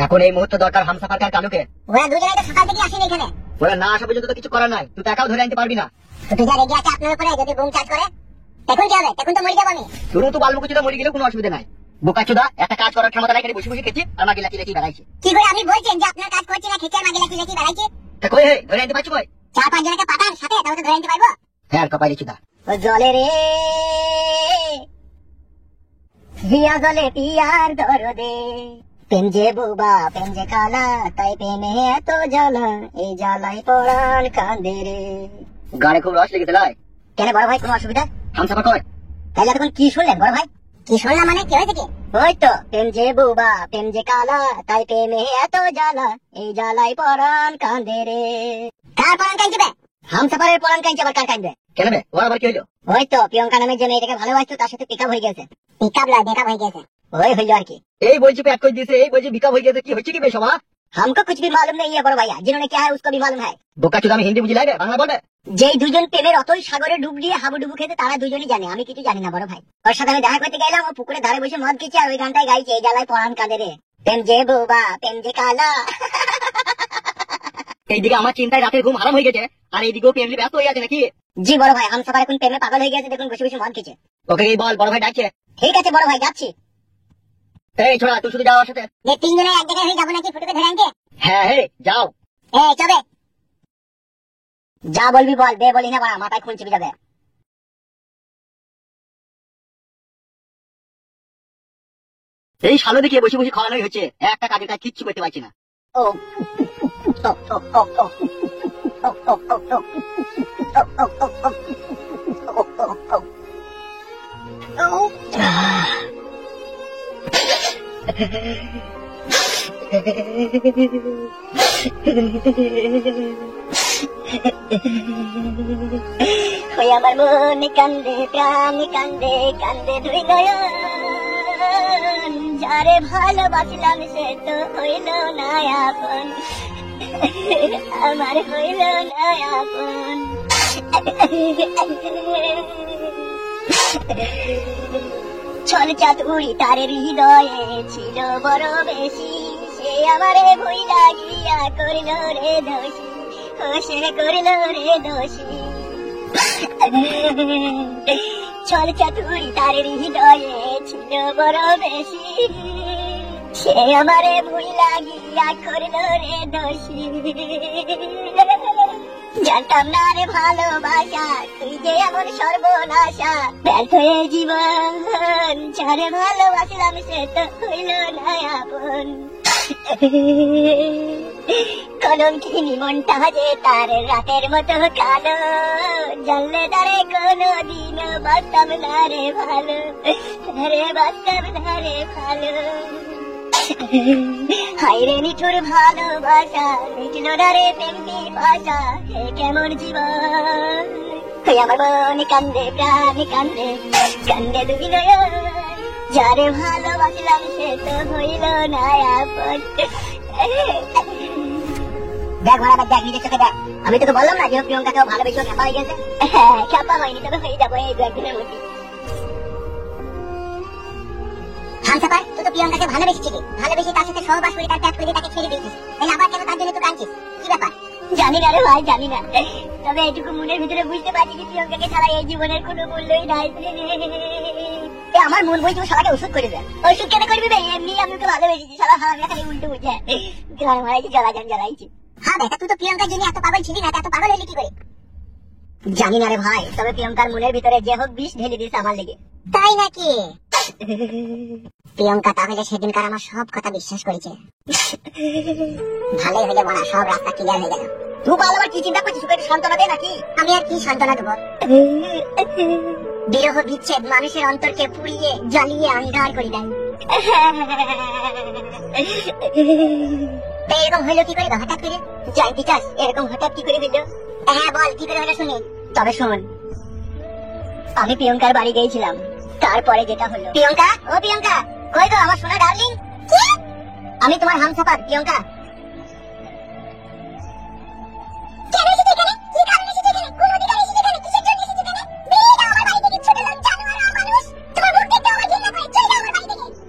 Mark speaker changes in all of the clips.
Speaker 1: এখন এই মুহূর্তে দরকার হামসাফার কার কালুকে।
Speaker 2: ওরা দুজনে তো সকাল থেকে আসেনি এখানে।
Speaker 1: ওরা না আসা পর্যন্ত তো কিছু করার নাই, তুই তো একাও ধরে আনতে পারবি না।
Speaker 2: তো তুই যা রেগে আছে আপনার উপরে, যদি বুম চার্জ করে এখন কি হবে? এখন তো মরে যাবো আমি।
Speaker 1: শুরু তো বালবো কিছুটা মরে গেলে কোনো অসুবিধা নাই। বোকাচোদা একটা কাজ করার ক্ষমতা নাই, বসে বসে খেছি আর মাগি লাচি লাচি বেড়াইছে।
Speaker 2: কি করে আপনি বলছেন যে আপনার কাজ করছে না, খেচার মাগি লাচি লাচি বেড়াইছে?
Speaker 1: তা কই হে ধরে আনতে পারছি কই?
Speaker 2: 4-5 জনকে পাঠান সাথে, তাহলে তো ধরে আনতে পারবো।
Speaker 1: হ্যাঁ কপালি চোদা।
Speaker 2: ও জলে রে হিয়া জলে পিয়ার দরদে, প্রেম যে বুবা প্রেম যে কালা, তাই প্রেমে এত জ্বালা, এই জ্বালাই পড়ান কাঁদে রে।
Speaker 1: গাড়ি খুব রস লেগেছে লাই।
Speaker 2: কেন বড় ভাই, কোনো অসুবিধা?
Speaker 1: হামসাফা কই?
Speaker 2: তাহলে এতক্ষণ কি শুনলেন বড় ভাই? কি শুনলাম মানে কি হয়েছে কি? ওই তো প্রেম যে বুবা প্রেম যে কালা, তাই প্রেমে এত জ্বালা, এই জ্বালাই পড়ান কাঁদে রে। কার পড়ান কাঁদবে? হামসাফারের পড়ান কাঁদছে, আবার কার কাঁদবে?
Speaker 1: কেন বে ওর আবার কি হইলো?
Speaker 2: ওই তো প্রিয়ঙ্কা নামে যে মেয়েটাকে ভালোবাসতো তার সাথে পিকআপ হয়ে গেছে। পিকআপ লয়, ব্রেকআপ হয়ে গেছে। ওই হইলো আর কি।
Speaker 1: এই বলছি প্যাক করে দিয়েছে, এই বলছি বিকাপ হয়ে গেছে, কি হচ্ছে কি বে সবা?
Speaker 2: हमको कुछ भी मालूम नहीं है बड़ो भैया, जिन्होंने क्या है उसको भी मालूम है।
Speaker 1: বোকাচোদা আমি হিন্দি বুঝি লাগে, বাংলা বলবে?
Speaker 2: যেই দুজন প্রেমের অতল সাগরে ডুব দিয়ে হাবুডুবু খেতে, তারা দুজনই জানে, আমি কিছু জানি না বড় ভাই। ওর সাথে আমি দেখা করতে গেলাম, ও পুকুরে ধারে বসে মদ খেয়েছে আর ওই গানটাই গাইছে, এই জ্বালায় পরাণ কাঁদে রে, প্রেম যে বুবা প্রেম যে কালা।
Speaker 1: এইদিকে আমার চিন্তায় রাতের ঘুম হারাম হয়ে গেছে, আর এইদিকেও প্রেম নিয়ে ব্যস্ত হয়ে আছে নাকি?
Speaker 2: জি বড় ভাই, হামসাফার এখন প্রেমে পাগল হয়ে গেছে, দেখুন বসে বসে মদ খেয়েছে।
Speaker 1: ওকে এই বল, বড় ভাই ডাকছে।
Speaker 2: ঠিক আছে বড় ভাই, যাচ্ছি।
Speaker 1: এই ছোড়া তুই শুধু যাওয়ার সাথে।
Speaker 2: যে তিনজনে এক জায়গায় হয়ে যাবো নাকি ফুটুকে ধরে আনতে?
Speaker 1: হ্যাঁ হ্যাঁ যাও।
Speaker 2: চবে যা বলবি বল, বে বলি না বাড়া, মাথায় খুন চেপে যাবে।
Speaker 1: এই শালো দেখিয়ে বসে বসে খাওয়ানোই হচ্ছে, একটা কাজের কাজ কিচ্ছু করতে পারছি না।
Speaker 2: ও ওই আমার মনে কান্দে প্রাণ কান্দে কান্দে দুই নয়ন, যারে ভালোবাসলাম সে তো হইল না আপন, আমার হইল না আপন। ছল চাতুরি তার হৃদয়ে ছিল বড় বেশি, সে আমারে ভুইলা গিয়া করিল রে দোষী, ও সে করিল রে দোষী। ছল চাতুরি তার হৃদয়ে ছিল বড় বেশি, সে আমারে ভুইলা গিয়া করিল রে দোষী। জানতাম না রে ভালোবাসা, তুই যে এমন সর্বনাশা, ব্যর্থ হয়ে জীবন, যারে ভালোবাসলাম সে তো হইল না আপন। কলম কিনি মনটা যে তার রাতের মতো কালো, জানলে তারে কোনো দিন বাঁচতাম না রে ভালো, রে বাঁচতাম না রে ভালো। হাইরে নিঠুর ভালোবাসা, মিটলো না রে প্রেমী ভাষা, হে কেমন জীবন। আমার মনে কান্দে প্রাণ কান্দে কান্দে দুই নয়ন, যারে ভালোবাসলাম সে তো হইল না আপন। দেখ ভাড়া দেখ, নিজের চোখে দেখ। আমি তোকে বললাম না যে প্রিয়ঙ্কাকেও ভালোবেসে খ্যাপা হয়ে গেছে। হ্যাঁ খ্যাপা হয়নি, তবে হয়ে যাবো এই 2-1 দিনের মধ্যে। হামসাফার তুই তো প্রিয়ঙ্কাকে ভালোবেসেছিলি, ভালোবেসে তার সাথে সহবাস করে তার ত্যাগ করে তাকে ছেড়ে দিয়েছিস, তাই আবার কেন তার জন্য তো কাঁদছিস? কি ব্যাপার? জানি না রে ভাই, জানি না, তবে এইটুকু মনের ভিতরে বুঝতে পারছি যে প্রিয়ঙ্কাকে ছাড়া এই জীবনের কোনো মূল্যই নাই। আমার মন বই তুমি সবাইকে ওষুধ করে দেয়। ওষুধ কেন করবি ভাই? এমনি আমি ওকে ভালোবেসেছি, সারা হারামি খালি উল্টো বুঝে গ্রাম হারাইছি, জ্বালাইছি। হ্যাঁ দেখা, তুই তো প্রিয়ঙ্কার জন্য এত পাগল ছিলি না, এত পাগল হলি কি করে? জানি না রে ভাই, তবে প্রিয়ঙ্কার মনের ভিতরে যে হোক বিষ ঢেলে দিয়েছে আমার লেগে। তাই নাকি? প্রিয়ঙ্কা তাহলে সেদিনকার আমার সব কথা বিশ্বাস করেছে। ভালোই হইলে বলা, সব রাস্তা ক্লিয়ার হয়ে গেল। তুই বল আবার কি চিন্তা করছিস? তোকে সান্ত্বনা দে নাকি? আমি আর কি সান্ত্বনা দেবো? বিরহ বিচ্ছেদ মানুষের অন্তরকে পুড়িয়ে জ্বালিয়ে আন্ধার করে দেয়। এরকম হইলো কি করে হঠাৎ করে? জানতে চাস এরকম হঠাৎ কি করে হইলো? হ্যাঁ বল কি করে হলো শুনি। তবে শোন, আমি প্রিয়ঙ্কার বাড়ি গিয়েছিলাম, তারপরে যেটা হলো। প্রিয়ঙ্কা, ও প্রিয়ঙ্কা, কই গো আমার সোনা ডার্লিং? আমি তোমার হামসাফার প্রিয়ঙ্কা।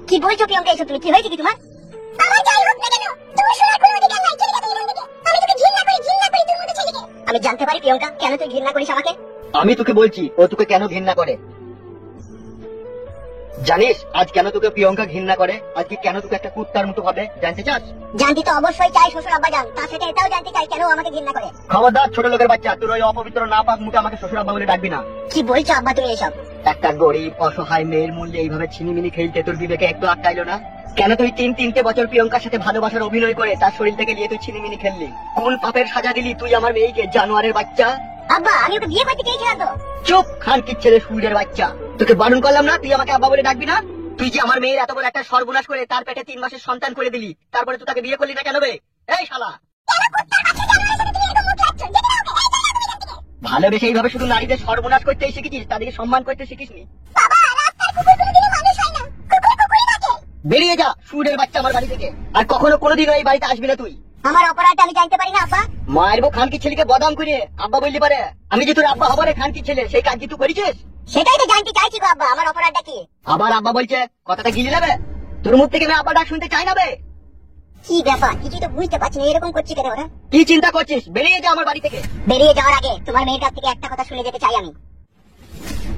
Speaker 2: কি বলছো প্রিয়ঙ্কা এসব তুমি? কি হয়েছে কি তোমার? আমার যাই হোক না কেন, আমি জানতে পারি প্রিয়ঙ্কা কেন তুই ঘৃণা করিস আমাকে?
Speaker 1: আমি তোকে বলছি ও তোকে কেন ঘৃণা করে। জানিস আজ কেন তোকে প্রিয়ঙ্কা ঘৃণা করে? আজকে কেন তোকে একটা কুত্তার মতো ভাবে, জানতে চাস?
Speaker 2: জানতে তো অবশ্যই চাই শ্বশুর আব্বা জান, তার সাথে এটাও জানতে চাই কেন ও আমাকে ঘৃণা করে।
Speaker 1: খবরদার ছোট লোকের বাচ্চা, তোর ওই অপবিত্র না পাক মুখে আমাকে শ্বশুর আব্বা বলে ডাকবি না।
Speaker 2: কি বলছো আব্বা তুমি এসব?
Speaker 1: একটা গরিব অসহায় মেয়ের মূল্যে এইভাবে ছিনিমিনি খেলতে তোর বিবেকে একটু আটকাইলো না? কেন তুই তিনটে বছর প্রিয়ঙ্কার সাথে ভালোবাসার অভিনয় করে তার শরীর থেকে নিয়ে তুই ছিনিমিনি খেললি? কোন পাপের সাজা দিলি তুই আমার মেয়েকে, জানোয়ারের বাচ্চা?
Speaker 2: আব্বা আমি ওকে বিয়ে করতে চেয়েছিলাম তো।
Speaker 1: চুপ, খানকির ছেলে, সুরের বাচ্চা। তোকে বারণ করলাম না তুই আমাকে আব্বা বলে ডাকবি না? তুই যে আমার মেয়ের এত বড় একটা সর্বনাশ করে তার পেটে 3 মাসের সন্তান করে দিলি, তারপরে তুই তাকে বিয়ে করলি না কেন বে? এই শালা, ভালোবেসে এইভাবে শুধু নারীদের সর্বনাশ করতেই শিখেছিস, তাদেরকে সম্মান করতে শিখিসনি। বেরিয়ে যা সুরের বাচ্চা আমার বাড়ি থেকে, আর কখনো কোনোদিনও এই বাড়িতে আসবি না তুই।
Speaker 2: আমার অপরাধটা আমি জানতে পারি না আব্বা?
Speaker 1: মায়ের বউ খানকির ছেলেকে বদাম করে আব্বা বললি পারে? আমি যে তোর আব্বা হবো রে খানকির ছেলে, সেই কাজ কি তুই করেছিস?
Speaker 2: সেটাই তো জানতে চাইছি গো আব্বা, আমার অপরাধটা কি?
Speaker 1: আবার আব্বা বলছে, কথাটা গিলে নেবে? তোর মুখ থেকে আমি আব্বা ডাক শুনতে চাই না বে।
Speaker 2: কি ব্যাপার কিছুই তো বুঝতে পারছি না, এরকম করছি কেন ওরা?
Speaker 1: কি চিন্তা করছিস? বেরিয়ে যা আমার বাড়ি থেকে।
Speaker 2: বেরিয়ে যাওয়ার আগে তোমার মেয়ের কাছ থেকে একটা কথা শুনে যেতে চাই আমি।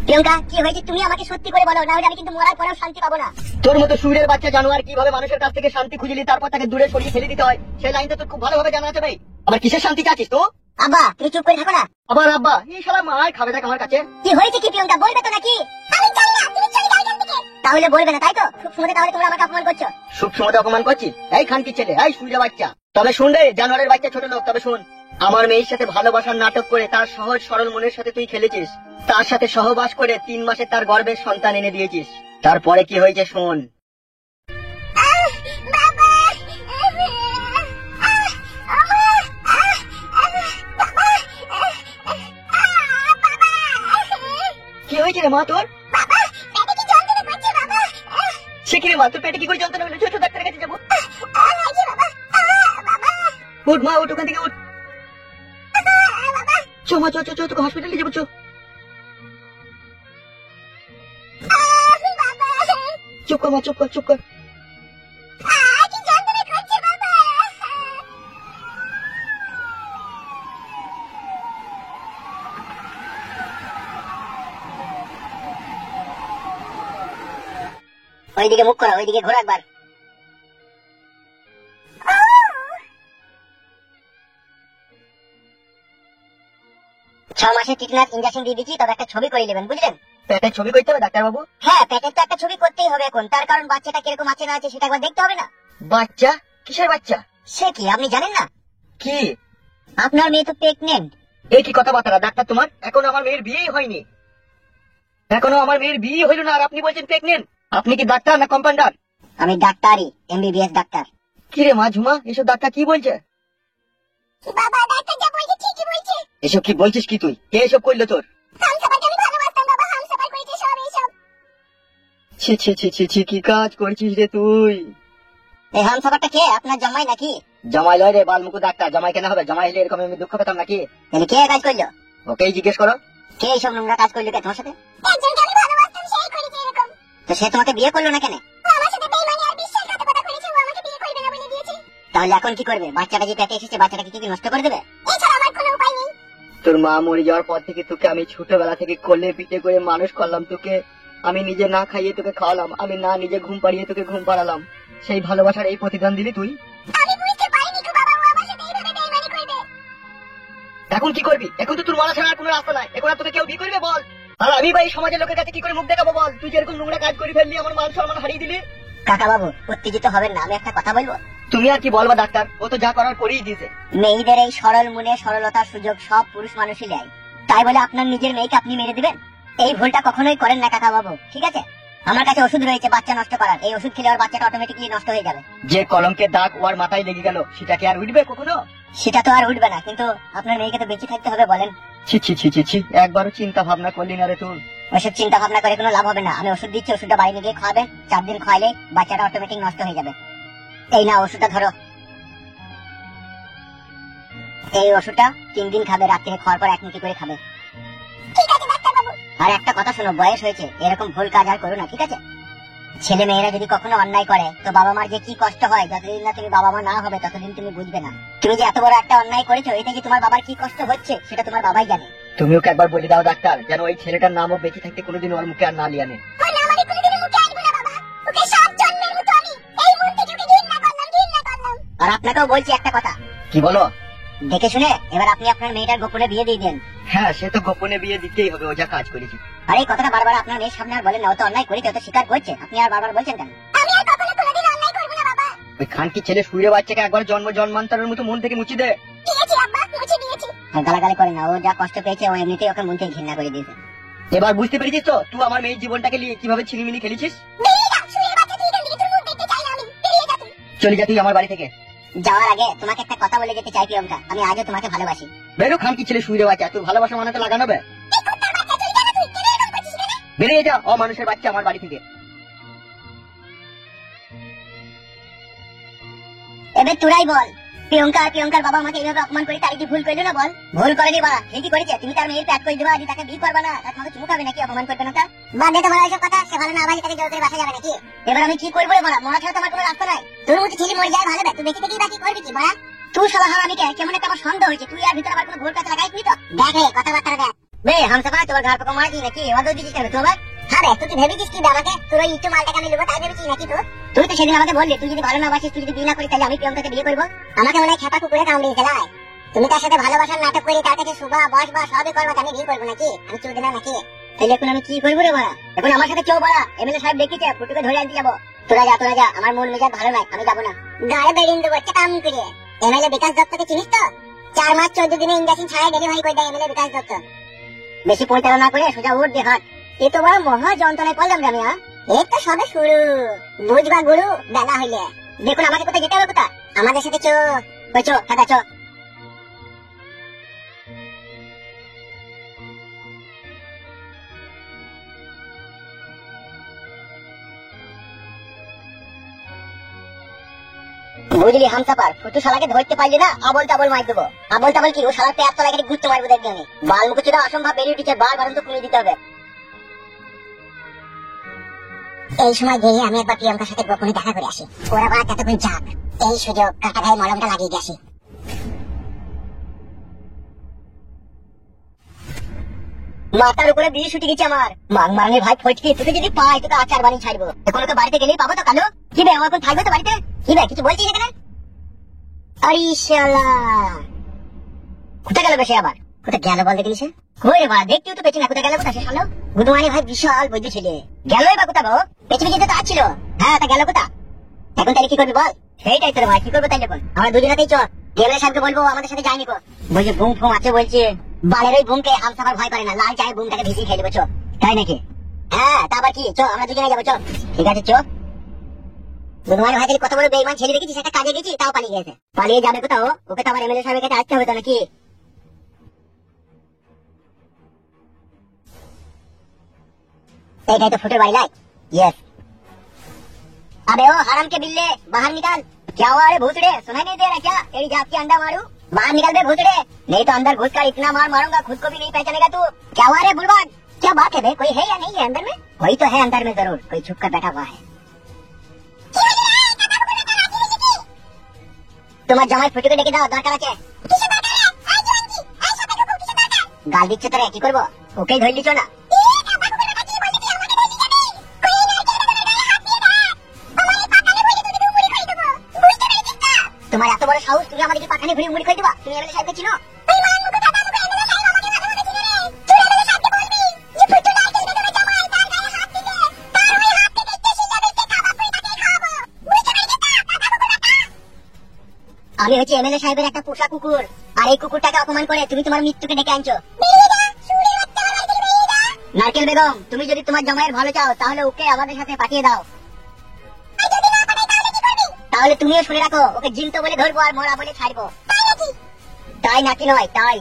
Speaker 2: প্রিয়ঙ্কা কি হয়েছে তুমি আমাকে সত্যি করে বলো, না হলে আমি কিন্তু মরার পরেও শান্তি পাবো না।
Speaker 1: তোর মতো সুরের বাচ্চা জানোয়ার কিভাবে মানুষের কাছ থেকে শান্তি খুঁজলি, তারপর তাকে দূরে সরিয়ে ফেলে দিতে হয়, সেই লাইনটা তোর খুব ভালোভাবে জানা আছে ভাই। আবার কিসের শান্তি চাচ্ছিস তো?
Speaker 2: আব্বা তুমি চুপ করে থাকো না।
Speaker 1: আবার আব্বা, এই শালা মার খাবে দেখ আমার কাছে।
Speaker 2: কি হয়েছে কি প্রিয়ঙ্কা, বলবে তো নাকি? আমি জানি না, তুমি চলে যাও এখান থেকে। তাহলে বলবে না তাই তো? খুব সুন্দর, তাহলে তোমরা আমাকে অপমান করছো।
Speaker 1: সুখ সময় অপমান করছিস? এই খানকির ছেলে, এই সুরের বাচ্চা, তবে শুন রে জানোয়ারের বাচ্চা ছোট লোক, তবে শুন, আমার মেয়ের সাথে ভালোবাসার নাটক করে তার সহজ সরল মনের সাথে তুই খেলেছিস, তার সাথে সহবাস করে 3 মাসে তার গর্ভের সন্তান এনে দিয়েছিস। তারপরে কি হয়েছে শোন। কি হয়েছে রে মা তোর? সে কি রে মা, তোর পেটে কি করে যন্ত্রণা হলো? ছোট ডাক্তারের কাছে যাবো। উঠ মা, উঠ ওখান থেকে উঠ। চো মা, চো চো চো, তোকে হসপিটালে যাবো, চো। চুপ কর মা, চুপ কর, চুপ কর।
Speaker 2: ওইদিকে মুখ করো, ওইদিকে ঘোরো একবার। 6 মাসের টিটনাস ইনজেকশন দিয়ে দিচ্ছি, তবে একটা ছবি করে নেবেন বুঝলেন?
Speaker 1: পেটের ছবি করতে হবে ডাক্তার বাবু?
Speaker 2: হ্যাঁ পেটের তো একটা ছবি করতেই হবে এখন, তার কারণ বাচ্চাটা কিরকম আছে না আছে সেটা একবার দেখতে হবে না?
Speaker 1: বাচ্চা? কিসের বাচ্চা?
Speaker 2: সে কি আপনি জানেন না?
Speaker 1: কি?
Speaker 2: আপনার মেয়ে তো প্রেগনেন্ট।
Speaker 1: এই কি কথাবার্তা ডাক্তার তোমার? এখনো আমার মেয়ের বিয়েই হয়নি, এখনো আমার মেয়ের বিয়ে হইল না আর আপনি বলছেন প্রেগনেন্ট? আপনি কি ডাক্তার না কম্পাউন্ডার?
Speaker 2: আমি ডাক্তারই, এমবিবিএস ডাক্তার।
Speaker 1: কি রে মা ঝুমা, এসব ডাক্তার কি বলছে?
Speaker 2: বাবা ডাক্তার যা বলছে ঠিকই বলছে।
Speaker 1: এসব কি বলছিস কি তুই? কে এসব করলো তোর?
Speaker 2: হামসাফারকে আমি ভালোবাসতাম বাবা, হামসাফার করেছে সব এইসব।
Speaker 1: ছি ছি ছি ছি ছি, কি কাজ করছিস রে তুই?
Speaker 2: এই হামসাফারটা কে, আপনার জামাই নাকি?
Speaker 1: জামাই লয় রে বালমুকু ডাক্তার, জামাই কেন হবে? জামাই হলে এরকম আমি দুঃখ পেতাম নাকি?
Speaker 2: তাহলে কে কাজ করলো?
Speaker 1: ওকেই জিজ্ঞেস করো।
Speaker 2: কে এইসব নোংরা কাজ করলো কে তোমার সাথে? একজনকে আমি ভালোবাসতাম সেই করেছে এরকম। তো সে তোমাকে বিয়ে করলো না কেন? আমার সাথে বেইমানি আর বিশ্বাসঘাতকতা করেছে, ও আমাকে বিয়ে করবে না বলে দিয়েছে। তাহলে এখন কি করবে? বাচ্চাটা যে পেটে এসেছে বাচ্চাটাকে কি নষ্ট করে দেবে? এছাড়া আমার কোনো উপায় নেই।
Speaker 1: তোর মা মরে যাওয়ার পর থেকে তোকে আমি ছোটবেলা থেকে কোলে পিঠে করে মানুষ করলাম, তোকে আমি নিজে না খাইয়ে তোকে খাওয়ালাম, আমি না নিজে ঘুম পাড়িয়ে তোকে ঘুম পাড়ালাম, সেই ভালোবাসার এই প্রতিদান দিলি তুই?
Speaker 2: আমি বুঝতে পারিনি গো বাবা, ও আমার সাথে এইভাবে বেইমানি করবে।
Speaker 1: এখন কি করবি? এখন তো তোর মারা ছাড়া আর কোনো রাস্তা নাই, এখন আর তোকে কেউ বিয়ে করবে বল? আর আমি ভাই সমাজের লোকের কাছে কি করে মুখ দেখাবো বল? তুই যেরকম নোংরা কাজ করে ফেললি, আমার মান সম্মান হারিয়ে দিলি।
Speaker 2: কাকা বাবু উত্তেজিত হবেন না, আমি একটা কথা বলবো।
Speaker 1: তুমি আর কি বলবা ডাক্তার, ও তো যা করার করেই দিয়েছে।
Speaker 2: মেয়েদের এই সরল মনে সরলতার সুযোগ সব পুরুষ মানুষই নেয়, তাই বলে আপনার নিজের মেয়েকে আপনি মেরে দিবেন? এই ভুলটা কখনোই করেন না কাকা বাবু, ঠিক আছে? আমার কাছে ওষুধ রয়েছে বাচ্চা নষ্ট করার, এই ওষুধ খেলে ওর বাচ্চাটা অটোমেটিকলি নষ্ট হয়ে যাবে।
Speaker 1: যে কলঙ্কের দাগ ওর মাথায় লেগে গেল, সেটা কি আর উঠবে কখনো?
Speaker 2: সেটা তো আর উঠবে না, কিন্তু আপনার মেয়েকে তো বেঁচে থাকতে হবে বলেন।
Speaker 1: ছি ছি ছি ছি ছি, একবারও চিন্তা ভাবনা করলি না রে তুই?
Speaker 2: ওইসব চিন্তা ভাবনা করে কোনো লাভ হবে না। আমি ওষুধ দিচ্ছি, ওষুধটা বাড়ি নিয়ে গিয়ে খাওয়াবেন, 4 দিন খাওয়াইলে বাচ্চাটা অটোমেটিক নষ্ট হয়ে যাবে। এই না ওষুধটা ধরো, এই ওষুধটা 3 দিন খাবে, রাত্রে খাওয়ার পর 1 মুঠি করে খাবে। ঠিক আছে ডাক্তার বাবু। আর একটা কথা শোনো, বয়স হয়েছে, এরকম ভুল কাজ আর করো না, ঠিক আছে? ছেলে মেয়েরা যদি কখনো অন্যায় করে তো বাবা মার যে কি কষ্ট হয়, যতদিন না তুমি বাবা মা না হবে ততদিন তুমি বুঝবে না। তুমি যে এত বড় একটা অন্যায় করেছো, এতে যে তোমার বাবার কি কষ্ট হচ্ছে সেটা তোমার বাবাই জানে।
Speaker 1: তুমি ওকে একবার বলে দাও ডাক্তার, যেন ওই ছেলেটার নামও বেঁচে থাকতে কোনোদিন ওর মুখে আর না লিয়ানে।
Speaker 2: আর আপনাকেও বলছি একটা কথা,
Speaker 1: কি বলো?
Speaker 2: দেখে শুনে এবার আপনি আপনার মেয়েটার গোপনে বিয়ে দিয়ে দেন।
Speaker 1: হ্যাঁ, সে তো গোপনে বিয়ে দিতেই হবে, ও যা কাজ করেছে।
Speaker 2: আর এই কথাটা বারবার আপনার মেয়ের সামনে আর বলেন না, ও তো অন্যায় করেছে, ও তো স্বীকার করছে, আপনি আর বারবার বলছেন কেন? আমি আর কখনো কোনোদিন অন্যায় করব না বাবা।
Speaker 1: ওই খানকি ছেলে শুয়ে বাচ্চাকে একবার জন্মান্তরের মতো মন থেকে মুছে দে।
Speaker 2: দিয়েছি আব্বা, মুছে দিয়েছি। গালাগালি করে না, ও যা কষ্ট পেয়েছে ও এমনিতেই ওকে মন থেকে ঘৃণা করে দিয়েছে।
Speaker 1: এবার বুঝতে পেরেছিস তো তুই আমার মেয়ের জীবনটাকে নিয়ে কিভাবে ছিনিমিনি খেলেছিস? চলে যা তুই আমার বাড়ি থেকে।
Speaker 2: যাওয়ার আগে তোমাকে একটা কথা বলে যেতে চাই প্রিয়ঙ্কা, আমি আজও তোমাকে ভালোবাসি।
Speaker 1: বেরো খানকি ছেলে শুয়ে বাচ্চা, তুই ভালোবাসা মানাতে লাগানো বে। বেরিয়ে যা অমানুষের বাচ্চা আমার বাড়ি থেকে।
Speaker 2: এবার তোরাই বল, প্রিয়ঙ্কা আর প্রিয়ঙ্কার বাবা আমাকে এইভাবে অপমান করে তাই কি ভুল করলো না? বল ভুল করেনি বা ঠিকই করেছে। তুমি তার মেয়ের প্যাট করে দেবা, আজ তাকে বিয়ে করবা না, তার তোমাকে চুমু খাবে নাকি? অপমান করবে না তা বাদ দে তোমার এইসব কথা। সে ভালো না ভালো তাকে জোর করে বাসা যাবে নাকি? এবার আমি কি করবো রে বলা? মরা ছাড়া তোমার কোনো রাস্তা নাই। তোর মতো ছেলে মরে যায় ভালো, তুই বেঁচে থেকেই বাকি করবি কি বলা? তুই শালা হারামিকে কেমন একটা আমার সন্দেহ হয়েছে, তুই আর ভিতরে আবার কোনো ভুল কাজ লাগাইছিস তো? দেখে কথাবার্তা দেখ বে হামসাফা, তোমার ঘর পাকা মারা দিই নাকি? ওদের দিচ্ছিস কেন তুই? হ্যাঁ রে, তুই কি ভেবেছিস কি আমাকে? তোর ওই ইচ্ছু মালটাকে আমি নেবো তাই ভেবেছিস নাকি? তুই তো সেদিন আমাকে বললি তুই যদি ভালো না বাসিস, তুই যদি বিয়ে না করিস তাহলে আমি প্রিয়ঙ্কাকে বিয়ে করবো। আমাকে মনে হয় খেপা কুকুরে কামড়িয়েছে লাই। তুমি তার সাথে ভালোবাসার নাটক করে তার কাছে শুভা বসবা সবই করবো, আমি বিয়ে করবো নাকি? আমি চোদ না নাকি? তাহলে এখন আমি কি করবো রে বলা? এখন আমার সাথে চো বলা, এমএলএ সাহেব ডেকেছে, ফুটুকে ধরে আনতে যাবো। তোরা যা, আমার মন মেজাজ ভালো নাই, আমি যাবো না। গাড়ি বেরিয়ে দেবো একটা কাম করে। এমএলএ বিকাশ দত্তকে চিনিস তো? 4 মাস 14 দিনে ইঞ্জেকশন ছাড়াই ডেলিভারি করে দেয় এমএলএ বিকাশ দত্ত। বেশি পয়সা না করে সোজা উঠ দিয়ে হাট। এ তো বড় মহা যন্ত্রণায় পড়লাম আমি। এই তো সবে শুরু, বুঝবা গুরু বেলা হইলে। দেখুন আমাকে কোথায় যেতে হবে? কোথায়? আমাদের সাথে চো দাদা চো। বুঝলি হামসাপার, ফুটু শালাকে ধরতে পারলি না, আবল তাবল মার দেবো। আবল তাবল কি? ও শালার পেট তলায় গেলে ঘুরতে মারবো দেখবি আমি। বাল মুখুচুরা অসম্ভব বেরিয়ে উঠেছে, বারবার তো কমিয়ে দিতে হবে। এই সময় গিয়ে আমি একবার প্রিয়ঙ্কার সাথে গোপনে দেখা করে আসি। ওরা বা ততক্ষণ যাক, এই সুযোগ কাটা গায়ে মলমটা লাগিয়ে গেছি। মাথার উপরে বিষ উঠে গেছে আমার। মাং মারানি ভাই ফটকি, তোকে যদি পাই তোকে আচার বানিয়ে ছাড়বো। এখন তো বাড়িতে গেলেই পাবো তো কালো। কি বে, আমার এখন থাকবে তো বাড়িতে? কি বে, কিছু বলছিস এখানে? আরে শালা কোথায় গেল বেশি? আবার কোথায় গেল বল দেখিনি? সে কই বা দেখতেও তো পেছি না, কোথায় গেল? কোথায় সে শালো? গুদমানি ভাই বিশাল বৈদ্য ছেলে, গেলই বা কোথা গো? পেছনে যেতে তো আসছিল। হ্যাঁ তা গেল কোথা? এখন তাহলে কি করবি বল? সেইটাই তোর ভাই, কি করবো তাই? এখন আমরা দুজনেতেই চল, গেলে সাহেবকে বলবো আমাদের সাথে যায়নি কো। বলছে বুম ফুম আছে বলছে। বালের ওই বুমকে হামসাফার ভয় করে না, লাল চায় বুমটাকে ভিজিয়ে খেয়ে দেবো। চো তাই নাকি? হ্যাঁ তা আবার কি? চো আমরা দুজনে যাবো, চো। ঠিক আছে চো। গুদমানি ভাই কত বড় বেইমান ছেলে দেখেছিস? একটা কাজে গেছি তাও পালিয়ে গেছে। পালিয়ে যাবে কোথাও? ওকে তো আবার এমএলএ সাহেবের কাছে আসতে হবে তো নাকি? এইটাই তো ফুটের বাড়ি লাই। यस। अबे ओ हराम के बिल्ले बाहर निकाल। क्या हुआ रे भूतड़े, सुनाई नहीं दे रहा क्या? तेरी जात की अंडा मारू, बाहर निकल बे भूतड़े, नहीं तो अंदर घुस कर इतना मार मारूंगा खुद को भी नहीं पहचानेगा तू। क्या हुआ रे बुलवान? क्या बात है बे, कोई है या नहीं है अंदर में? कोई तो है अंदर में, जरूर कोई छुप कर बैठा हुआ है। তোমার জামাই ফুটুকে ডেকে দাও, দরকার আছে। গাল দিচ্ছে তোরে, কি করবো? ওকেই ধরে দিচ্ছ না? তোমার এত বড় সাহস, তুমি আমাদেরকে পাঠানে ঘুরে মুড়ি খাই দিবা? তুমি এমএলএ সাহেবকে চিনো? আমি হচ্ছে এমএলএ সাহেবের একটা পোষা কুকুর, আর এই কুকুরটাকে অপমান করে তুমি তোমার মৃত্যুকে ডেকে আনছো। নারকেল বেগম, তুমি যদি তোমার জামাইয়ের ভালো চাও তাহলে ওকে আমাদের সাথে পাঠিয়ে দাও। তাহলে তুমিও শুনে রাখো, ওকে জিন্ত বলে ধরবো আর মরা বলে ছাড়বো। তাই নাকি নয়? তাই।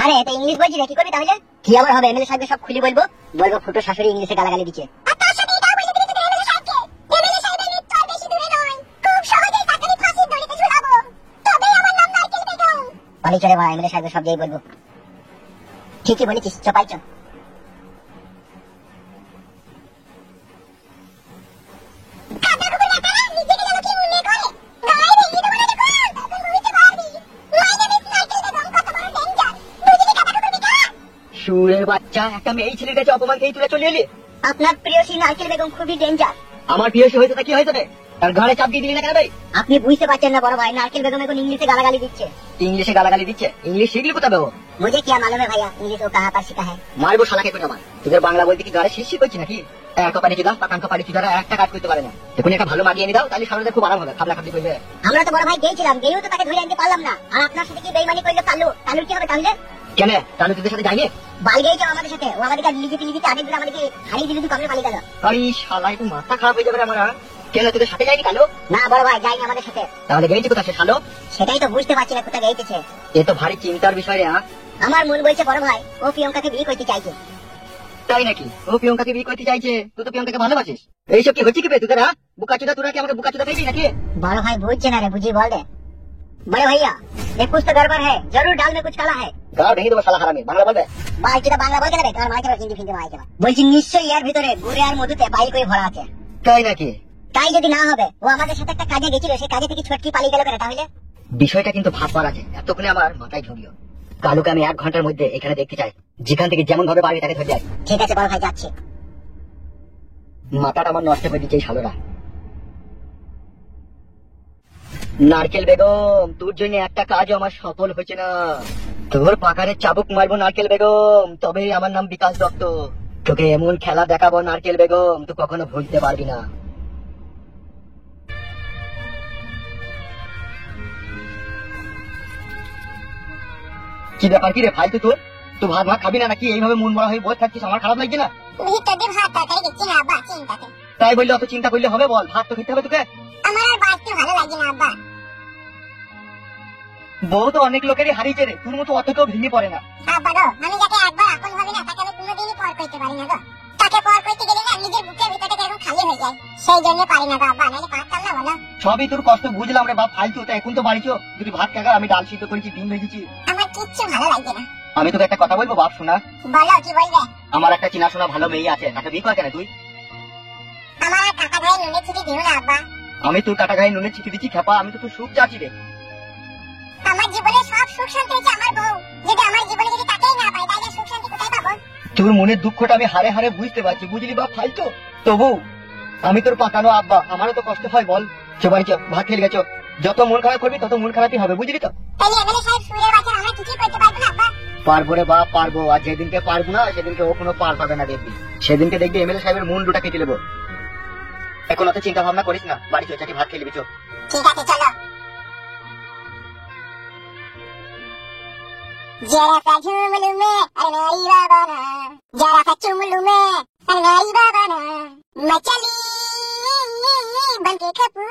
Speaker 2: আরে এটা ইংলিশ বলছি না, কি করবি তাহলে? কি আবার হবে? এমএলএ সাহেবকে সব খুলে বলবো, বলবো ফুটো শাশুড়ি ইংলিশে গালাগালি দিচ্ছে। পালি চলে ভাই, এমএলএ সাহেব সব যেই বলবো। ঠিকই বলেছিস, চপাই চ।
Speaker 1: সুরের বাচ্চা, একটা মেয়ে ছেলের কাছে অপমান খেয়ে তুলে চলে এলি।
Speaker 2: আপনার প্রিয়সী নারকেল বেগম খুবই ডেঞ্জার।
Speaker 1: আমার প্রিয়সী হয়েছে তা কি হয়েছে রে? তার ঘাড়ে চাপ দিয়ে দিলি না কেন ভাই?
Speaker 2: আপনি বুঝতে পারছেন না বড় ভাই, নারকেল বেগম এখন ইংলিশে গালাগালি দিচ্ছে।
Speaker 1: ইংলিশে গালাগালি দিচ্ছে? ইংলিশ শিখলি কোথা দেবো?
Speaker 2: मुझे क्या मालूम है भैया, इंग्लिश वो कहाँ पर सीखा है।
Speaker 1: মারবো শালাকে করে আমার। তোদের বাংলা বলতে কি গাড়ে শিরশির করছি নাকি? এক পানি চুদা, পাকান পানি চুদারা একটা কাজ করতে পারে না। এখন একটা ভালো মাগিয়ে এনে দাও, তাহলে সামনে খুব আরাম হবে, খাবলা খাবলি করবে।
Speaker 2: আমরা তো বড় ভাই গিয়েছিলাম, গিয়েও তো তাকে ধরে আনতে পারলাম না। আর আপনার সাথে কি বেইমানি করলে কালু, কালুর কি হবে তাহলে?
Speaker 1: কেন তাহলে তোদের সাথে যাইনি?
Speaker 2: বাল গিয়েছে আমাদের সাথে, ও আমাদেরকে লিজিতে লিজিতে আগে দিলে আমাদেরকে হারিয়ে দিলে, তুই কমলে পালিয়ে গেল।
Speaker 1: আরে শালা একটু মাথা খারাপ হয়ে যাবে রে আমার। কেন তোদের সাথে যাইনি কালো?
Speaker 2: না বড় ভাই যাইনি আমাদের সাথে।
Speaker 1: তাহলে গেছি কোথা সে শালো?
Speaker 2: সেটাই তো বুঝতে পারছি না কোথায় গিয়েছে।
Speaker 1: এ তো ভারী চিন্তার বিষয় রে।
Speaker 2: আমার মন বলছে বড় ভাই ও প্রিয়ঙ্কাকে বিয়ে করতে চাইছে।
Speaker 1: তাই নাকি? ও প্রিয়ঙ্কাকে বিয়ে করতে চাইছে? তুই তো প্রিয়ঙ্কাকে ভালোবাসিস। এইসব কি হচ্ছে কি বে তোদের? বুকাচুদা তোরা কি আমাকে বুকাচুদা পেয়েছি নাকি?
Speaker 2: बड़े भाई बुझे ना रे, बुझी बोल दे। बड़े भैया ये कुछ तो गड़बड़ है, जरूर डाल में कुछ काला है।
Speaker 1: গাড় ভেঙে দেবো শালা হারামি। বাংলা বলবে?
Speaker 2: ভাই যেটা বাংলা বলতে রে, তোমার মাইকে হিন্দি ফিন্দি মাইকে বলছি, নিশ্চয়ই এর ভিতরে গুড়ে আর মধুতে বাইক করে ভরা আছে।
Speaker 1: তাই নাকি?
Speaker 2: তাই যদি না হবে, ও আমাদের সাথে একটা কাজে গেছিল, সেই কাজে থেকে ছটকি পালিয়ে গেল কেন তাহলে?
Speaker 1: বিষয়টা কিন্তু ভাববার আছে। এতক্ষণে আমার মাথায় ঢুকলো। কালুকে আমি 1 ঘন্টার মধ্যে এখানে দেখতে চাই। যেখান থেকে যেমন ভাবে পারবি তাকে ধরে যাই।
Speaker 2: ঠিক আছে বড় ভাই, যাচ্ছে।
Speaker 1: মাথাটা আমার নষ্ট করে দিচ্ছে এই শালোরা। নারকেল বেগম, তোর জন্য একটা কাজও আমার সফল হয়েছে না। তোর পাকারে চাবুক মারবো নারকেল বেগম, তবেই আমার নাম বিকাশ দত্ত। তোকে এমন খেলা দেখাবো নারকেল বেগম, তুই কখনো ভুলতে পারবি না। কি ব্যাপার কি রে ফালতু? তোর তুই ভাত ভাত খাবি না নাকি? এইভাবে মন মরা হয়ে বসে থাকছিস, আমার খারাপ লাগছে না?
Speaker 2: ভিতর দিয়ে ভাত তরকারি দিচ্ছি না আব্বা, চিন্তাতে।
Speaker 1: তাই বললে অত চিন্তা করলে হবে? বল, ভাত তো খেতে হবে তোকে।
Speaker 2: আমার আর বাঁচতে ভালো লাগে না আব্বা।
Speaker 1: বউ তো অনেক লোকেরই হারিয়েছে রে, তোর মতো অত কেউ ভেঙে পড়ে না।
Speaker 2: আব্বা গো, আমি যাকে একবার আপন ভাবি না, তাকে আমি কোনোদিনই পর করতে পারি না গো। তাকে পর করতে গেলে না নিজের বুকের ভিতরটা এরকম খালি হয়ে যায়, সেই জন্য পারি না গো আব্বা, নাহলে পারতাম না বলো।
Speaker 1: সবই তোর কষ্ট বুঝলাম রে বাপ, ফালতু। তা এখন তো বাড়িছো, যদি ভাত খাগা, আমি ডাল সিদ্ধ করেছি, ডিম ভেজেছি।
Speaker 2: আমার কিচ্ছু ভালো লাগছে না।
Speaker 1: আমি তোকে একটা কথা বলবো বাপ, শোনা।
Speaker 2: বলো কি বলবে?
Speaker 1: আমার একটা চেনা শোনা ভালো মেয়ে আছে, তাকে বিয়ে কর কেন তুই?
Speaker 2: আমার আর কাকা ভাই নুনে ছিটি দিও না আব্বা।
Speaker 1: আমি তোর কাটা গায়ে নুনে চিঠি দিচ্ছি খেপা, আমি তো তোর সুখ চাচ্ছি রে।
Speaker 2: আমার জীবনে সব সুখ শান্তি হচ্ছে আমার বউ। যদি আমার জীবনে যদি তাকেই না পাই, তাহলে সুখ শান্তি কোথায় পাবো?
Speaker 1: তোর মনের দুঃখটা আমি হারে হারে বুঝতে পারছি, বুঝলি বাপ ফালতু। তবু আমি তোর পাকানো আব্বা, আমারও তো কষ্ট হয় বল। চো বাড়ি চো, ভাত খেয়ে গেছো। যত মন খারাপ করবি তত মন খারাপই হবে, বুঝলি তো?
Speaker 2: তাহলে এমএলএ সাহেব সুরের বাচ্চা আমরা কিছুই করতে পারবো না আব্বা?
Speaker 1: পারবো রে বাপ, পারবো। আর যেদিনকে পারবো না সেদিনকে ও কোনো পার পাবে না, দেখবি। সেদিনকে দেখবি এমএলএ সাহেবের মুন্ডুটা কেটে নেবো। এখন অত চিন্তা ভাবনা করিস না, বাড়ি চো, চাটি ভাত খেয়ে নিবি চো।
Speaker 2: ঠিক আছে চলো। जरा सा झूम लूं मैं अरे मेरी बाबाना, जरा सा चूम लूं मैं अरे मेरी बाबाना, मैं चली बनके कपूर,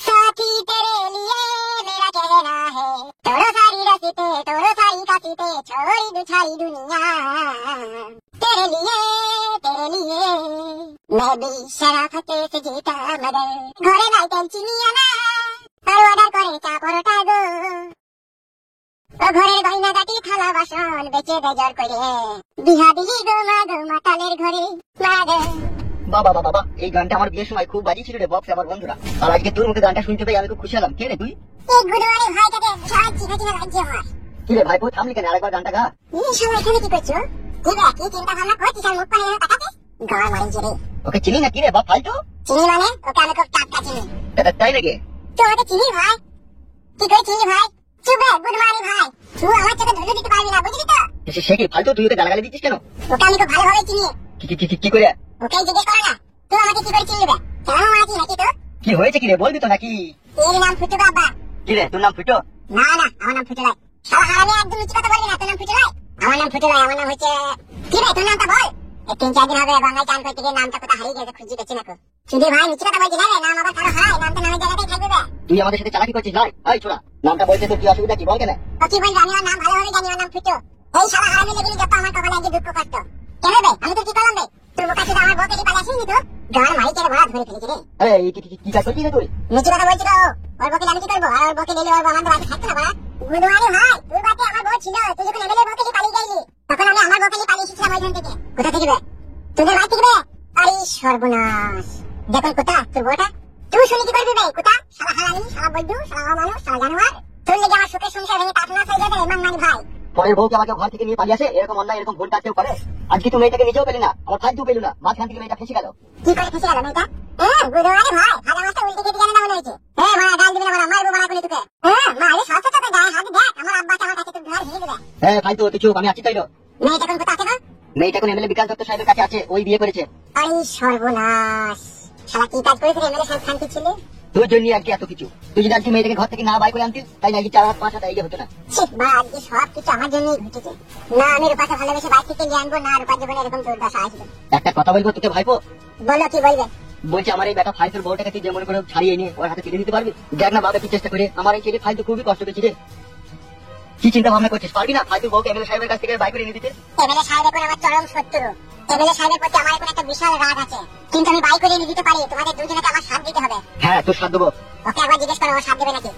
Speaker 2: साथी तेरे लिए मेरा कहना है, तोड़ो सारी रसीते तोड़ो सारी कासीते, छोड़ी दो सारी दुनिया तेरे लिए मैं भी शराफते से जीता मगर, घरे নাই টেনশনিয়া না আর অর্ডার করে চা পরোটা গো, ও ঘরের গয়না গাটি থালা বাসন বেচে বেজার করে, বিহা দিলি গো মা তালের ঘরে মা গো।
Speaker 1: বাবা বাবা বাবা, এই গানটা আমার বিয়ের সময় খুব বাজিয়েছিল রে বক্স আমার বন্ধুরা। আর আজকে তোর মুখে গানটা শুনতে পেয়ে আমি খুব খুশি হলাম। কে রে তুই?
Speaker 2: এই গুরুবারে ভাইটাকে সবাই চিনা চিনা লাগছে আমার।
Speaker 1: কি রে ভাইপো, থামলি কেন? আরেকবার গানটা গা।
Speaker 2: এই সবাই এখানে কি করছো? কি রে, কি চিন্তা ভাবনা করছিস আর মুখ পানে তাকাতে? গাল মারিছে রে।
Speaker 1: ওকে চিনি না কি রে বাপ ফালতু?
Speaker 2: চিনি মানে ওকে আমি খুব টাটকা চিনি।
Speaker 1: তাই নাকি?
Speaker 2: তুই ওকে চিনি ভাই? কি করে চিনি ভাই? চুপ রে গুডমানি ভাই, তুই আমার চোখে ধুলো দিতে পারবি না, বুঝলি তো?
Speaker 1: সে কি ফালতু? তুই ওকে গালাগালি দিচ্ছিস কেন?
Speaker 2: ওকে আমি খুব ভালোভাবে চিনি।
Speaker 1: কি করে?
Speaker 2: ওকে জিজ্ঞেস কর না, তুই আমাকে কি করে চিনবি? কেমন আছিস নাকি তো?
Speaker 1: কি হয়েছে কি রে, বলবি তো নাকি?
Speaker 2: এর নাম ফুটু বাবা।
Speaker 1: কি রে তোর নাম ফুটো?
Speaker 2: না না, আমার নাম ফুটু লাই। শালা হারামি, একদম মিথ্যে কথা বলবি না। তোর নাম ফুটু লাই? আমার নাম ফুটু লাই, আমার নাম হচ্ছে কি রে? তোর নামটা বল। এই 3-4 দিন হবে বাংলায় চান করতে গিয়ে নামটা কোথায় হারিয়ে গেছে, খুঁজে পেছি না কো। শুধু ভাই মিথ্যে কথা বলছি না রে, নাম আবার কারো হয়, নামটা নামের জায়গাতেই থাকবে রে।
Speaker 1: তুই আমাদের সাথে চালাকি করছিস না? এই ছোড়া, নামটা বলতে তোর কি অসুবিধা কি বল কেন?
Speaker 2: তো কি বলবি, আমি আমার নাম ভালোভাবে জানি, আমার নাম ফুটু। এই শালা হারামি লেগে যত আমার কপালে আজকে দুঃখ কষ্ট। কেন বে, আমি তো কি করলাম বে? তুই মুখা চুদা আমার বউকে কি পালে আসিনি তো? গান মারি কেড়ে ভরা ধরে ফেলেছি রে।
Speaker 1: এই কি কাজ করছিস রে তুই?
Speaker 2: মিথ্যে কথা বলছি তো। ওর বউকে আমি কি করবো? আর ওর বউকে দিলে ওর বউ আমাদের বাড়িতে থাকতো না বাড়া। গুরুয়ারি ভাই, তোর বাড়িতে আমার বউ ছিল, তুই যখন এমএলএ বউ থেকে পালিয়ে গেলি তখন আমি আমার বউকে নিয়ে পালিয়ে এসেছিলাম ওইখান থেকে। কোথা থেকে বে? তোদের বাড়ি থেকে বে? আরে সর্বনাশ, দেখুন কোথা তোর বউটা। তুই শুনে কি করবি বে? কোথা শালা হারামি, শালা বৈদ্যু, শালা অমানুষ, শালা জানোয়ার। তোর লেগে আমার সুখের সংসার ভেঙে তাটনাস হয়ে যাবে মানমানি ভাই।
Speaker 1: পরের বউকে আমাকে ঘর থেকে নিয়ে পালিয়ে আসে, এরকম অন্যায় এরকম ভুল কাজ কেউ করে? আজকে তুমি মেয়েটাকে নিজেও পেলি না, আমার ফাইলও পেলো না, মাঝখান থেকে মেয়েটা ফেসে গেল।
Speaker 2: কি করে ফেসে গেল মেয়েটা? গুরুয়ারি ভাই, ভাজা মাছটা উল্টে খেতে জানে না মনে হয়েছে। মারা গাল দিবি না, মারা মারবো মারা করে তোকে। মারে সস্তা তোকে গায়ে হাত দেখ, আমার আব্বাকে আমার কাছে তুই ঘর ভেঙে দেবে।
Speaker 1: ভাই তো চুপ, আমি আছি তাই তো।
Speaker 2: মেয়েটা কোন কোথা আছে গো?
Speaker 1: মেয়েটা এখন এমএলএ বিকাশ দত্ত সাহেবের কাছে আছে, ওই বিয়ে করেছে।
Speaker 2: আরে সর্বনাশ, শালা কি কাজ করেছে এমএলএ সাহেব শান্তি ছিল।
Speaker 1: তোর জন্য আর কি এত কিছু। তুই যদি আজকে মেয়েটাকে ঘর থেকে না বাই করে আনতিস, তাই আজকে 4 হাত 5 হাত এই হতো না।
Speaker 2: বা আজকে সব কিছু আমার জন্যই ঘটেছে। না আমি রূপাকে ভালোবেসে বাইক থেকে নিয়ে আনবো, না রূপার জীবনে এরকম দুর্দশা আসবে।
Speaker 1: একটা কথা বলবো তোকে ভাইপো।
Speaker 2: বলো কি বলবে?
Speaker 1: বলছি আমার এই বেটা ফাইলের বউটাকে তুই যেমন করে ছাড়িয়ে নিয়ে ওর হাতে তুলে দিতে পারবি? দেখ না বাবা কি চেষ্টা করে, আমার এই ছেলে ফাইল তো খুবই কষ্ট পেয়েছি রে। কি চিন্তা ভাবনা করছিস, পারবি না ফাইলের বউকে এমএলএ সাহেবের কাছ থেকে বাই করে নিয়ে দিতে?
Speaker 2: এমএলএ সাহেব এখন আমার চরম শত্রু। এমএলএ সাহেবের প্রতি আমার এখন একটা বিশাল রাগ আছে, কিন্তু আমি বাই করে নিয়ে দিতে পারি। তোমাদের দুজনকে আমার সাথ দিতে হবে।
Speaker 1: হ্যাঁ তোর সাথ দেবো।
Speaker 2: ওকে একবার জিজ্ঞেস করো ও সাথ দেবে নাকি।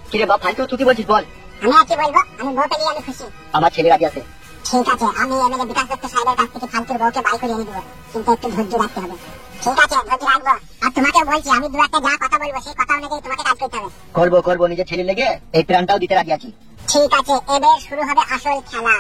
Speaker 1: কি রে বাপ, ফাইল তো তুই কি বলছিস বল।
Speaker 2: আমি আর কি বলবো, আমি বউ পেলে আমি খুশি।
Speaker 1: আমার ছেলে রাজি আছে।
Speaker 2: ঠিক আছে, আমি এমএলএ বিকাশ দত্ত সাহেবের কাছ থেকে ফালতুর বউকে বাই করে এনে দেবো, কিন্তু একটু ধৈর্য রাখতে হবে। ঠিক আছে, ধৈর্য রাখবো। আর তোমাকে বলছি, আমি দু একটা যা কথা বলবো সেই কথা অনুযায়ী তোমাকে কাজ করতে হবে।
Speaker 1: করবো করবো, নিজের ছেলে লেগে এই প্রাণটাও দিতে রাজি আছি।
Speaker 2: ঠিক আছে, এবার শুরু হবে আসল খেলা।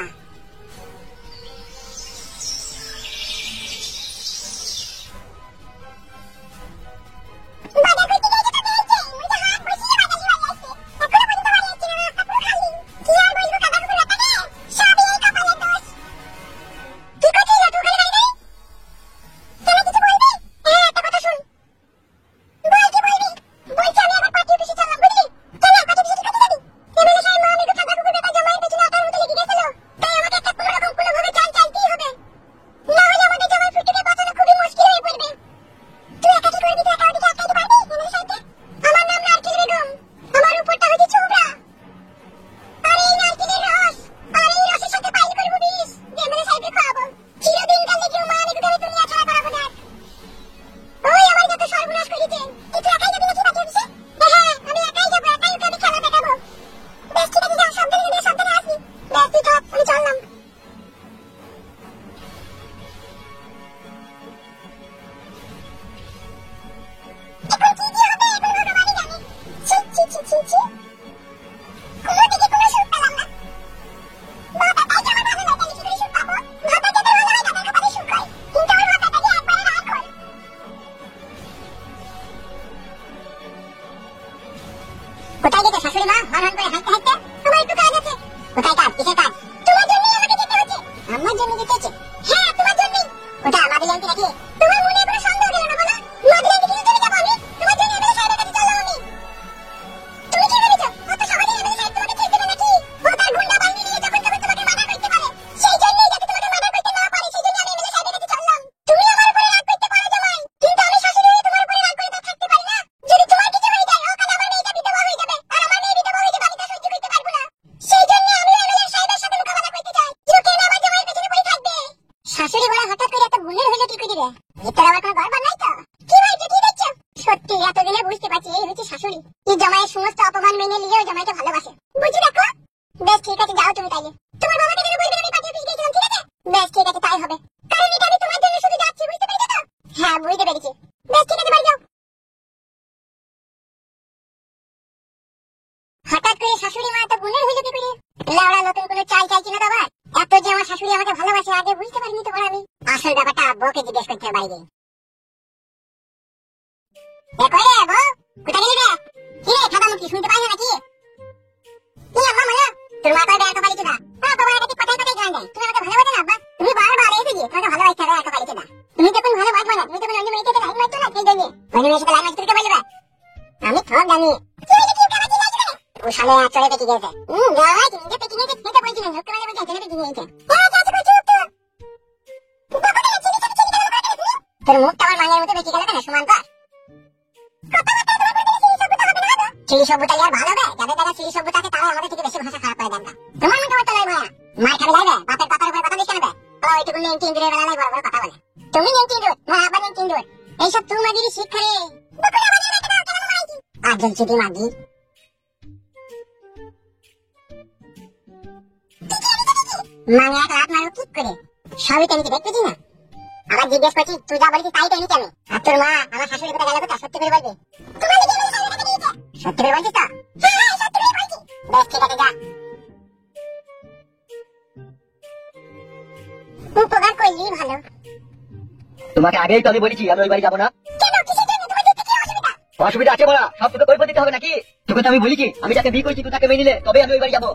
Speaker 2: কোথায় গেছে শাশুড়ি মা? হন হন করে হাঁটতে হাঁটতে। তোমার একটু কাজ আছে। কোথায় কাজ? কিসের কাজ? তোমার জন্য আমাকে যেতে হচ্ছে। আমার জন্য যেতে হচ্ছে? হ্যাঁ তোমার জন্যই। ওটা আমাদের জানতে নাকি? তোমার মনে কোনো সন্দেহ গেল না বলো? মাদুরাকে কিছু জন্য যাবো আমি? তোমার জন্য এমএলএ সাহেবের কাছে চললাম আমি। তুমি কি ভেবেছো অত সহজে এমএলএ সাহেব তোমাকে ছেড়ে দেবে নাকি? ও তার গুন্ডা বাহিনী নিয়ে যখন তখন তোমাকে মার্ডার করতে পারে। সেই জন্যই যাতে তোমাকে মার্ডার করতে না পারে, সেই জন্য আমি এমএলএ সাহেবের কাছে চললাম। তুমি আমার উপরে রাগ করতে পারো জামাই, কিন্তু আমি শাশুড়ি হয়ে তোমার উপরে রাগ করে তো থাকতে পারি না। যদি তোমার কিছু হয়ে যায়, ওখানে আমার মেয়েটা বিধবা হয়ে যাবে, আর আমার মেয়ে বিধবা হয়ে যাবে, আমি তা সহ্য করতে পারবো না। সেই জন্য আমি এমএলএ সাহেবের সাথে মোকাবেলা করতে চাই। কেউ কেন আমার জামাইয়ের পেছনে পড়ে থাকবে? শাশুড়ি বলে হঠাৎ করে এত গুণের হলো কি করে রে? ভিতরে আবার কোনো গড়বড় নাই তো? কি হয়েছে, কি দেখছো? সত্যি এতদিনে বুঝতে পারছি এই হচ্ছে শাশুড়ি। এই জামাইয়ের সমস্ত অপমান মেনে নিয়েও জামাইকে ভালোবাসে। বুঝি দেখো। বেশ ঠিক আছে, যাও তুমি তাইলে। তোমার বাবাকে যেন বলবে আমি পাঠিয়ে দিয়ে গেছিলাম, ঠিক আছে? বেশ ঠিক আছে, তাই হবে। কারণ এটা আমি তোমার জন্য শুধু যাচ্ছি, বুঝতে পেরেছো তো? হ্যাঁ বুঝতে পেরেছি। বেশ ঠিক আছে, বাড়ি যাও। হঠাৎ করে শাশুড়ি মা এত গুণের হইলো কি করে? লাউড়া নতুন কোনো চাই চাইছি না বাবা। এত যে আমার শাশুড়ি আমাকে ভালোবাসে আগে বুঝতে পারিনি তো আমি। আসল ব্যাপারটা বউকে জিজ্ঞেস করতে হবে বাড়ি গিয়ে। এ কই রে বউ? কোথায় গেলি রে? কি রে খাদা মুখি, শুনতে পাই না নাকি? কি আম্মা মায়া? তোর মা কয় এত পালিছে না? বাবা এটা কি কথায় কথায় গান দেয়? তুমি আমাকে ভালোবাসো না আব্বা? তুমি বারবার এসে গিয়ে তোমাকে ভালোবাসতে হবে, এত পালিছে না। তুমি যখন ভালোবাসবে না, তুমি তখন অন্য মেয়েকে লাইন মারছো না, সেই জন্য অন্য মেয়ের সাথে লাইন মারতে কে বলবে? আমি সব জানি। ও সালে চলে পেকে গেছে। গায় তুমি যে পেকে গেছে সেটা বলছি না, লোককে মানে বলছে চলে পেকে গেছে। তোর মুখটা আমার মায়ের মতো বেঁকে গেল কেন সমান কর? চিলি সভ্যতা আর ভালো হবে? যাদের দেখা চিলি সভ্যতাকে তারা আমাদের থেকে বেশি ভাষা খারাপ করে দেন না। তোমার মতো হয়তো লাই মায়া মার খাবে লাইবে, বাপের কথার উপরে কথা দিস কেন? ও এটুকু নেই তিনজনের বেলা লাই বড় বড় কথা বলে। তুমি নেই তিনজন, না আবার নেই তিনজন, এইসব তোমাদেরই শিক্ষা রে। আর জলছি দি মাগি মানে এক লাত মারো কি করে? সবই তো আমি দেখতেছি না। আবার জিজ্ঞেস করছি তুই যা বলেছিস তাই তো এনেছি আমি। আর তোর মা আমার শাশুড়ি কোথায় গেল কোথা? সত্যি করে বলবি? তোমার দিকে আমি শাশুড়িকে দিয়েছে। সত্যি করে বলছিস তো? হ্যাঁ সত্যি করে বলছি। বেশ ঠিক আছে যা। উপকার করলি ভালো।
Speaker 1: তোমাকে আগেই তো আমি বলেছি আমি ওই বাড়ি যাবো না।
Speaker 2: কেন কিসের জন্য? তোমার দেখতে কি অসুবিধা?
Speaker 1: অসুবিধা আছে বলা, সব তোকে কৈফিয়ত দিতে হবে নাকি? তোকে তো আমি বলেছি আমি যাকে বিয়ে করেছি তুই তাকে মেনে নিলে তবে আমি ওই বাড়ি যাবো।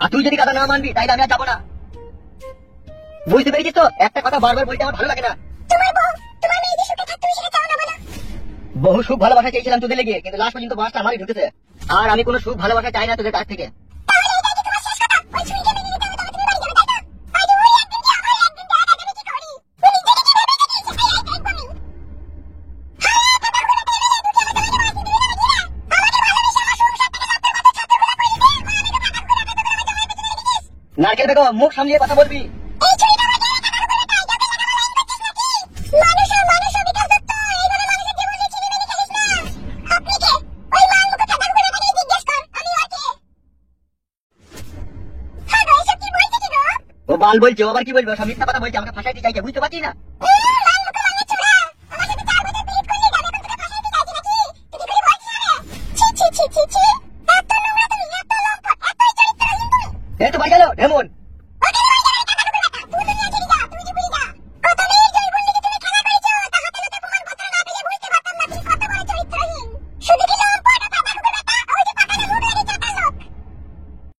Speaker 1: আর তুই যদি কথা না মানবি তাইলে আমি আর যাবো না। বুঝতে পেরেছিস তো? একটা কথা বারবার বলতে আমার ভালো লাগে না।
Speaker 2: তোমার বউ তোমার মেয়েদের সুখে থাকতে তুমি সেটা চাও না বলো?
Speaker 1: বহু সুখ ভালোবাসা চেয়েছিলাম তোদের লেগে, কিন্তু লাস্ট পর্যন্ত বাসটা আমারই ঢুকেছে। আর আমি কোনো সুখ ভালোবাসা চাই না তোদের কাছ থেকে।
Speaker 2: তাহলে এটা কি তোমার শেষ কথা? ওই ছুরিকে মেনে নিতে হবে তবে তুমি বাড়ি যাবে তাই না? আজ ওই একদিন কি আমার একদিন তো আজ আমি কি করি? উনি জেনে কি ভেবে দিয়েছে তাই এই টাইপ আমি।
Speaker 1: নারকেল বেগম মুখ সামলিয়ে কথা বলবি।
Speaker 2: এই ছুরিটা আমার গেলে টাকার উপরে তাই যাবে টাকা লাইন করছিস নাকি? মানুষ বিকাশ দত্ত এইভাবে মানুষের জীবনে ছিনিমিনি খেলিস না। আপনি কে? ওই মাল মুখে টাকার উপরে দাঁড়িয়ে জিজ্ঞেস কর আমি ওকে। হ্যাঁ গো এসব কি বলছে কি গো?
Speaker 1: ও বাল বলছে, ও আবার কি বলবে? সব মিথ্যা কথা বলছে, আমাকে ফাঁসাইতে চাইছে, বুঝতে পারছিস না?
Speaker 2: লাল মুখে মাঙ্গের ছোড়া। আমার সাথে 4 বছর পিরিত করলি আমি এখন তোকে ফাঁসাইতে চাইছি নাকি? তুই কি করে বলছিস আরে? ছি ছি ছি ছি ছি। এত নোংরা তুমি, এত লম্পট, এতই চরিত্রহীন তুমি।
Speaker 1: এই তো বাড়ি গেল ঢেমন।